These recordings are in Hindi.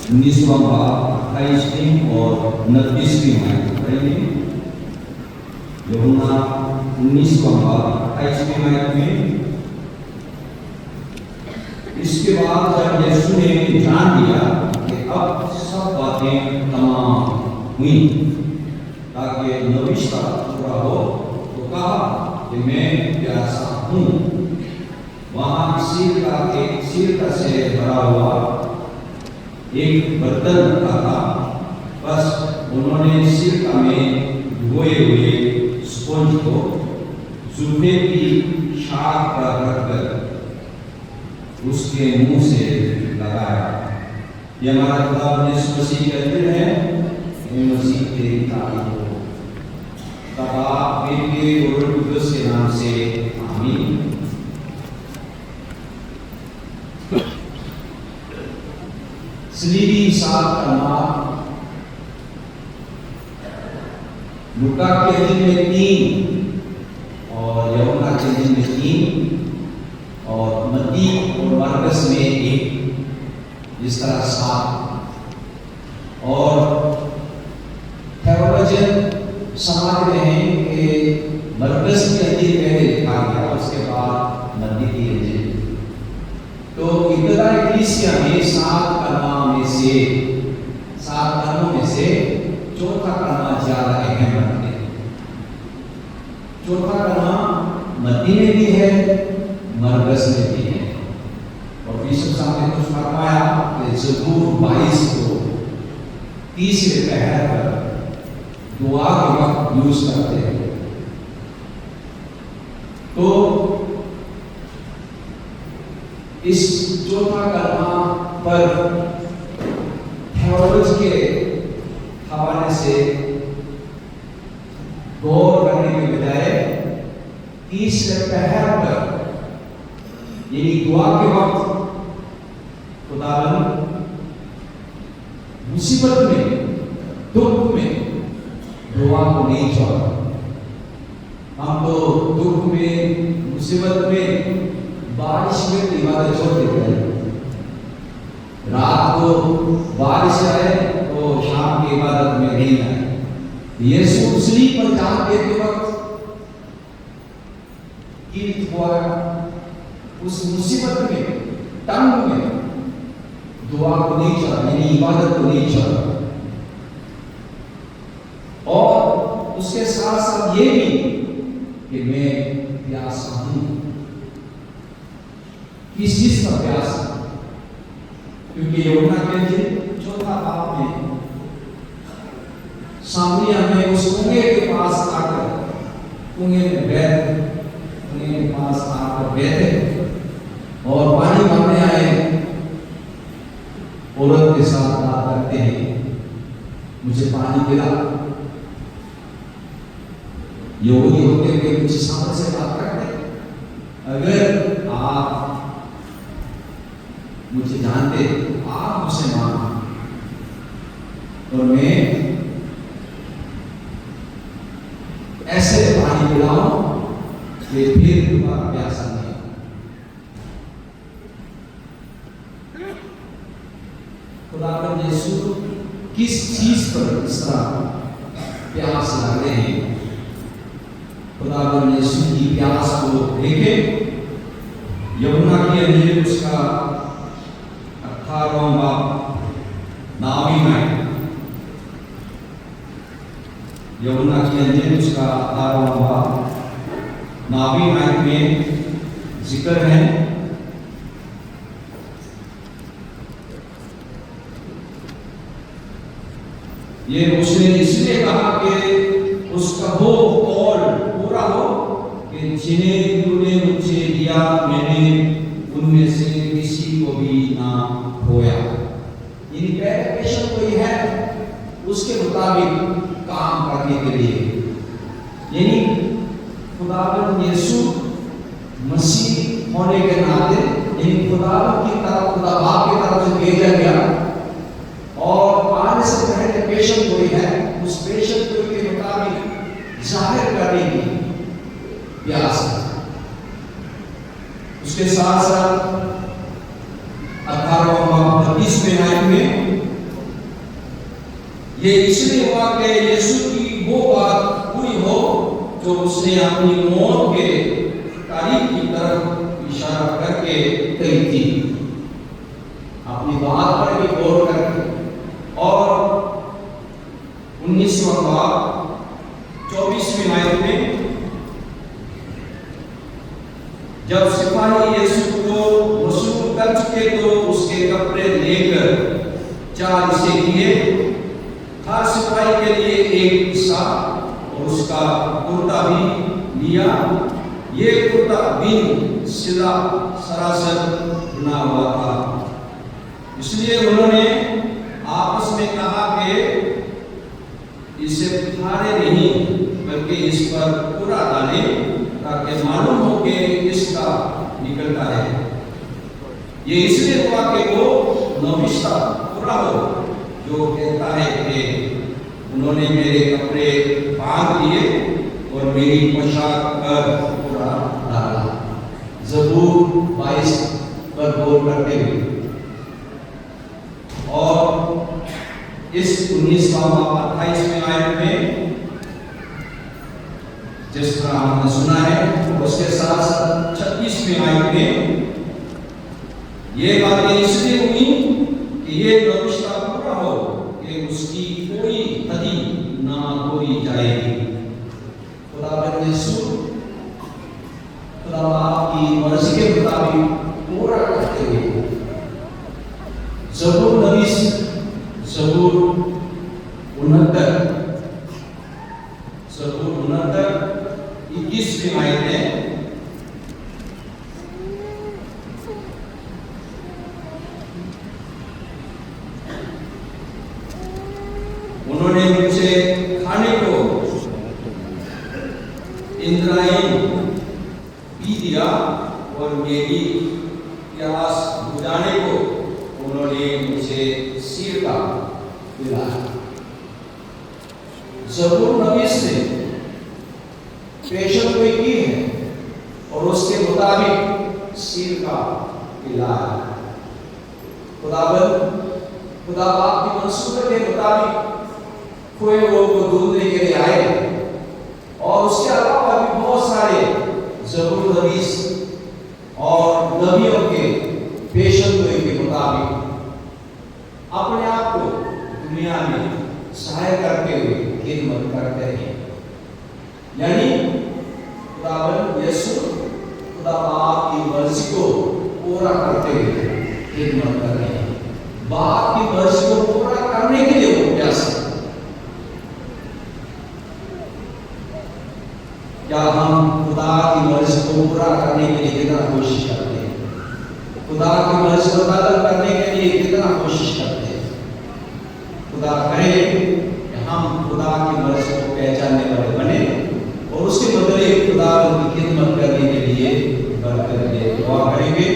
19वां बाब 28वीं और 29वीं आयत पढ़ेंगे। यूहन्ना 19वां बाब 28वीं आयत में, इसके बाद जब यीशु ने जान लिया कि अब सब बातें तमाम हुई ताकि भविष्य पूरा हो, तो कहा कि मैं प्यासा हूँ। वहां सिरका से भरा हुआ एक बर्तन रखा था। बस उन्होंने सिरका में भिगोए हुए स्पंज को जुल्फे की शाख पर रखकर उसके मुंह से लगाया। यह हमारा खुदा यीशु मसीह कहते हैं, मसीह तेरी तारीफ हो। तब आप बेटे और रूह कुदस के नाम से आमीन। सलीबी साथ करना लूका के दिन में 3 और यूहन्ना के दिन में 3 और मत्ती और मरकस में 1, इस तरह 7। और थेओलॉजियन समझ रहे हैं कि मरकस के अंजील पहले लिखा गया, उसके बाद मत्ती की अंजील। तो इब्तदा कलीसिया में 7 कलमा में से 7 कलमों में से चौथा कलमा ज्यादा अहम रखते हैं। चौथा कलमा मत्ती में भी है, मरकस में भी है। और यीशु साहब ने कुछ फरमाया कि ज़बूर 22 को तीसरे पहर पर दुआ के वक्त यूज करते हैं। तो इस चौथा कलमा पर थेओलॉजी के हवाले से गौर करने के बजाय तीसरे पहर पर यानी दुआ के वक्त खुदावंद मुसीबत में, दुख में दुआ को नहीं छोड़ा। हम तो दुख में, मुसीबत में, बारिश में इबादत छोड़ देते हैं। रात को बारिश आए तो शाम की इबादत में नहीं आए। यीशु कुर्सी पर जाने के वक्त गिरफ्त हुआ, उस मुसीबत में, तंग में दुआ को नहीं छोड़ा, यानी इबादत को नहीं छोड़ा। और उसके साथ साथ ये भी कि मैं प्यासा हूं। किस चीज का प्यास? क्योंकि यूहन्ना के चौथा बाब में सामरिया में उस कुएं के पास आकर, कुएं के पास आकर बैठे और पानी भरने आए औरत के साथ बात करते हैं, मुझे पानी पिला। यहूदी होते हुए मुझे समझ से बात करते, अगर आप मुझे जानते, आप मुझसे मांगो और मैं ऐसे पानी पिलाऊं कि फिर दोबारा प्यासा नहीं। खुदावंद यीशु किस चीज पर इस तरह प्यास लग रहे हैं? खुदावंद यीशु की प्यास को देखें। यूहन्ना की अंजील उसका 18वां बाब 9वीं आयत। यूहन्ना की अंजील उसका 18वां बाब 9वीं आयत में जिक्र है, ये उसने इसलिए कहा कि उसका वो कौल पूरा हो कि जिन्हें तूने मुझे दिया, मैंने उनमें से किसी को भी ना खोया। यानी पहले पेशेंट कोई है उसके मुताबिक काम करने के लिए, यानी खुदावंद यीशु मसीह होने के नाते, यानी खुदावंद की तरफ, खुदा बाप की तरफ से भेजा गया और आने से पहले पेशेंट कोई है, उस पेशेंट को के मुताबिक जाहिर करने की प्यास है। उसके साथ साथ 18वां बाब 20वें आयत में ये इसलिए हुआ कि यीशु की वो बात पूरी हो जो उसने अपनी मौत के तारीख की तरफ इशारा करके कही थी। अपनी बात पर भी गौर करके और 19वां बाब 24वीं आयत में जब सिपाही यीशु को वसूल कर चुके तो उसके कपड़े लेकर 4 हिस्से किए, हर सिपाही के लिए एक हिस्सा, और उसका कुर्ता भी लिया। ये कुर्ता बिन सिला सरासर बना हुआ था, इसलिए उन्होंने आपस में कहा कि इसे फाड़े नहीं बल्कि इस पर पूरा डालें ताकि मालूम हो कि इसका निकलता है। ये इसलिए हुआ कि वो नविश्ता पूरा हो जो कहता है कि उन्होंने मेरे कपड़े बांध लिए और मेरी पोशाक पर पूरा डाला। ज़बूर 22 पर गौर करते हुए और इस 19वां 28वें आयत में जिस तरह हमने सुना है, उसके साथ साथ 36वें आयत में ये बातें इसलिए हुई कि ये नविश्ता पूरा हो कि उसकी कोई हदी ना तोड़ी जाएगी। खुदावंद यीशु खुदा की मर्जी के मुताबिक पूरा करते हुए ज़बूर 69 21वीं आयत में उन्होंने मुझे खाने को इंद्रायण पी दिया और मेरी प्यास बुझाने को उन्होंने मुझे सिरका पिलाया। ज़बूर 29 ने पेशन कोई की है और उसके मुताबिक सिरका पिलाया। खुदा बाप की मंसूबे के मुताबिक खोए हुए को ढूंढने के लिए आए और उसके अलावा भी बहुत सारे ज़बूर 29 और नबियों के पेशन गोई के मुताबिक अपने आप को दुनिया में सहाय करते हुए खिदमत करते हैं। यानी खुदावंद यीशु खुदा बाप की मर्जी को पूरा करते हुए खिदमत कर रहे हैं। बाप की मर्जी को पूरा करने के लिए वो प्यास है। क्या हम खुदा की मर्जी को पूरा करने के लिए कितना कोशिश करते हैं? खुदा की मर्जी को पालन करने के लिए कितना कोशिश करते हैं? खुदा करे कि हम खुदा की मर्जी को पहचानने वाले बने और उसके बदले खुदा की खिदमत करने के लिए बरकत दे। दुआ करेंगे।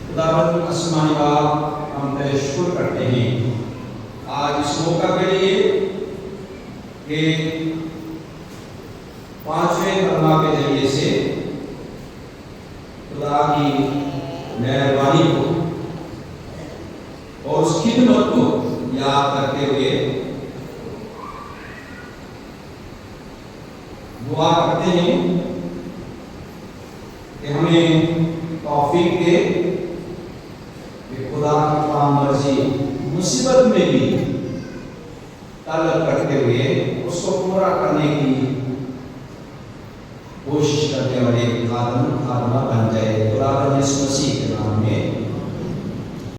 खुदावंद आसमानी बाप, हम तेरे शुक्र करते हैं आज इस मौका के लिए कि 5वें कलमा के जरिए से खुदा की मेहरबानी को और उस खिदमत को याद करते हुए दुआ करते हैं कि हमें तौफीक दे कि खुदा की काम मर्जी मुसीबत में भी तलब करते हुए उसको पूरा करने की कोशिश करने वाले खादम खादमा बन जाए। खुदा यीशु मसीह के नाम